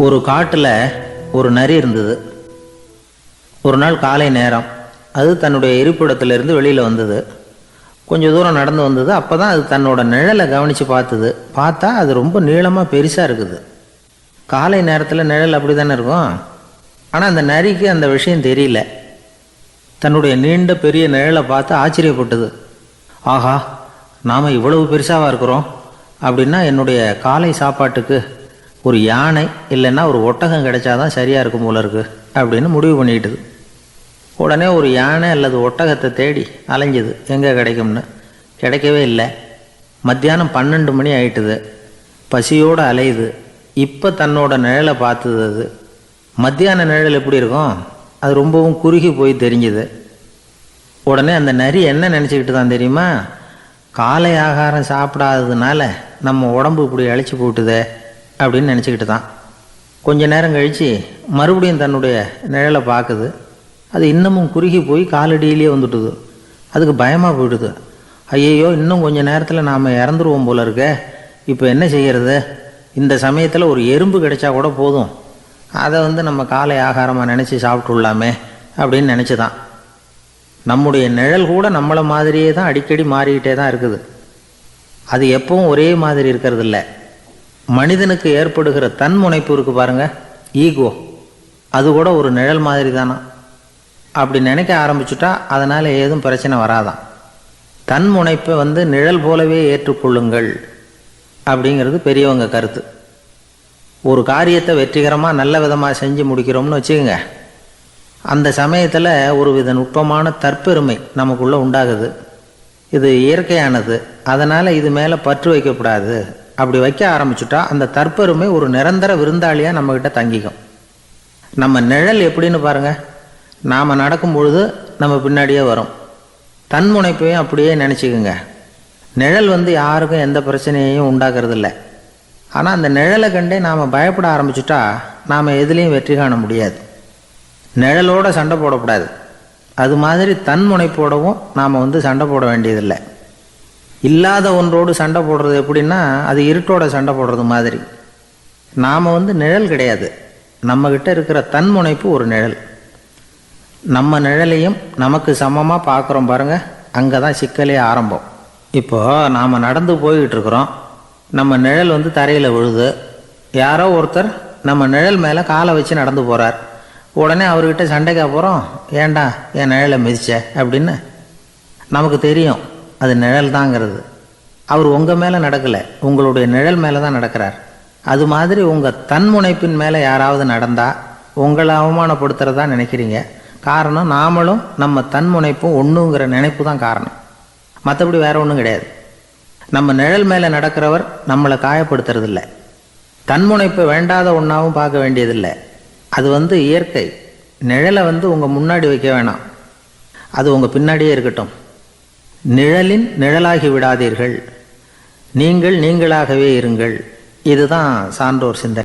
ஒரு காட்டில் ஒரு நரி இருந்தது. ஒரு நாள் காலை நேரம் அது தன்னுடைய இருப்பிடத்திலிருந்து வெளியில் வந்தது. கொஞ்சம் தூரம் நடந்து வந்தது. அப்போ தான் அது தன்னோட நிழலை கவனித்து பார்த்தா அது ரொம்ப நீளமாக பெருசாக இருக்குது. காலை நேரத்தில் நிழல் அப்படி தானே இருக்கும். ஆனால் அந்த நரிக்கு அந்த விஷயம் தெரியல. தன்னுடைய நீண்ட பெரிய நிழலை பார்த்து ஆச்சரியப்பட்டது. ஆஹா, நாம் இவ்வளவு பெருசாக இருக்கிறோம் அப்படின்னா என்னுடைய காலை சாப்பாட்டுக்கு ஒரு யானை இல்லைன்னா ஒரு ஒட்டகம் கிடைச்சாதான் சரியாக இருக்கும் போல இருக்கு அப்படின்னு முடிவு பண்ணிக்கிட்டுது. உடனே ஒரு யானை அல்லது ஒட்டகத்தை தேடி அலைஞ்சுது, எங்கே கிடைக்கும்னு. கிடைக்கவே இல்லை. மத்தியானம் 12 மணி ஆயிட்டுது. பசியோடு அலையுது. இப்போ தன்னோட நிழலை பார்த்தது. அது மத்தியான நிழல் எப்படி இருக்கும், அது ரொம்பவும் குறுகி போய் தெரிஞ்சுது. உடனே அந்த நரி என்ன நினச்சிக்கிட்டு தான் தெரியுமா, காலை ஆகாரம் சாப்பிடாததுனால நம்ம உடம்பு இப்படி அழைச்சி போட்டுதே அப்படின்னு நினச்சிக்கிட்டு தான். கொஞ்ச நேரம் கழித்து மறுபடியும் தன்னுடைய நிழலை பார்க்குது. அது இன்னமும் குறுகி போய் காலடியிலே வந்துட்டுது. அதுக்கு பயமாக போயிடுது. ஐயையோ, இன்னும் கொஞ்சம் நேரத்தில் நாம் இறந்துருவோம் போல இருக்க. இப்போ என்ன செய்கிறது? இந்த சமயத்தில் ஒரு எறும்பு கிடைச்சா கூட போதும், அதை நம்ம காலை ஆகாரமாக நினச்சி சாப்பிட்டுள்ளாமே அப்படின்னு நினச்சி தான். நம்முடைய நிழல் கூட நம்மளை மாதிரியே தான் அடிக்கடி மாறிக்கிட்டே தான் இருக்குது. அது எப்பவும் ஒரே மாதிரி இருக்கிறது இல்லை. மனிதனுக்கு ஏற்படுகிற தன்முனைப்பு இருக்கு பாருங்க, ஈகோ, அது கூட ஒரு நிழல் மாதிரி தானா. அப்படி நினைக்க ஆரம்பிச்சுட்டா அதனால் ஏதும் பிரச்சனை வராதான். தன்முனைப்பை நிழல் போலவே ஏற்றுக்கொள்ளுங்கள் அப்படிங்கிறது பெரியவங்க கருத்து. ஒரு காரியத்தை வெற்றிகரமாக நல்ல விதமாக செஞ்சு முடிக்கிறோம்னு வச்சுக்கோங்க. அந்த சமயத்தில் ஒரு வித நுட்பமான தற்பெருமை நமக்குள்ளே உண்டாகுது. இது இயற்கையானது, அதனால் இது மேலே பற்று வைக்கக்கூடாது. அப்படி வைக்க ஆரம்பிச்சுட்டா அந்த தற்பெருமை ஒரு நிரந்தர விருந்தாளியாக நம்மக்கிட்ட தங்கிக்கும். நம்ம நிழல் எப்படின்னு பாருங்கள், நாம் நடக்கும் பொழுது நம்ம பின்னாடியே வரும். தன்முனைப்பையும் அப்படியே நினச்சிக்குங்க. நிழல் யாருக்கும் எந்த பிரச்சனையையும் உண்டாக்குறதில்ல. ஆனால் அந்த நிழலை கண்டே நாம் பயப்பட ஆரம்பிச்சுட்டா நாம் எதுலேயும் வெற்றி காண முடியாது. நிழலோட சண்டை போடக்கூடாது. அது மாதிரி தன்முனைப்போடவும் நாம் சண்டை போட வேண்டியதில்லை. இல்லாத ஒன்றோடு சண்டை போடுறது எப்படின்னா, அது இருட்டோட சண்டை போடுறது மாதிரி. நாம் நிழல் கிடையாது, நம்மக்கிட்ட இருக்கிற தன்முனைப்பு ஒரு நிழல். நம்ம நிழலையும் நமக்கு சமமாக பார்க்குறோம் பாருங்கள், அங்கே தான் சிக்கலே ஆரம்பம். இப்போது நாம் நடந்து போய்கிட்டு இருக்கிறோம். நம்ம நிழல் தரையில் விழுது. யாரோ ஒருத்தர் நம்ம நிழல் மேலே காலை வச்சு நடந்து போகிறார். உடனே அவர்கிட்ட சண்டைக்கா போகிறோம், ஏண்டா என் நிழலை மிதிச்ச அப்படின்னு. நமக்கு தெரியும் அது நிழல் தாங்கிறது. அவர் உங்கள் மேலே நடக்கலை, உங்களுடைய நிழல் மேலே தான் நடக்கிறார். அது மாதிரி உங்கள் தன்முனைப்பின் மேலே யாராவது நடந்தால் உங்களை அவமானப்படுத்துகிறதா நினைக்கிறீங்க. காரணம், நாமளும் நம்ம தன்முனைப்பும் ஒன்றுங்கிற நினைப்பு தான் காரணம். மற்றபடி வேற ஒன்றும் கிடையாது. நம்ம நிழல் மேலே நடக்கிறவர் நம்மளை காயப்படுத்துறதில்லை. தன்முனைப்பை வேண்டாத ஒன்றாவும் பார்க்க வேண்டியதில்லை. அது இயற்கை. நிழலை உங்கள் முன்னாடி வைக்க வேணாம், அது உங்கள் பின்னாடியே இருக்கட்டும். நிழலின் நிழலாகி விடாதீர்கள், நீங்கள் நீங்களாகவே இருங்கள். இதுதான் சான்றோர் சிந்தனை.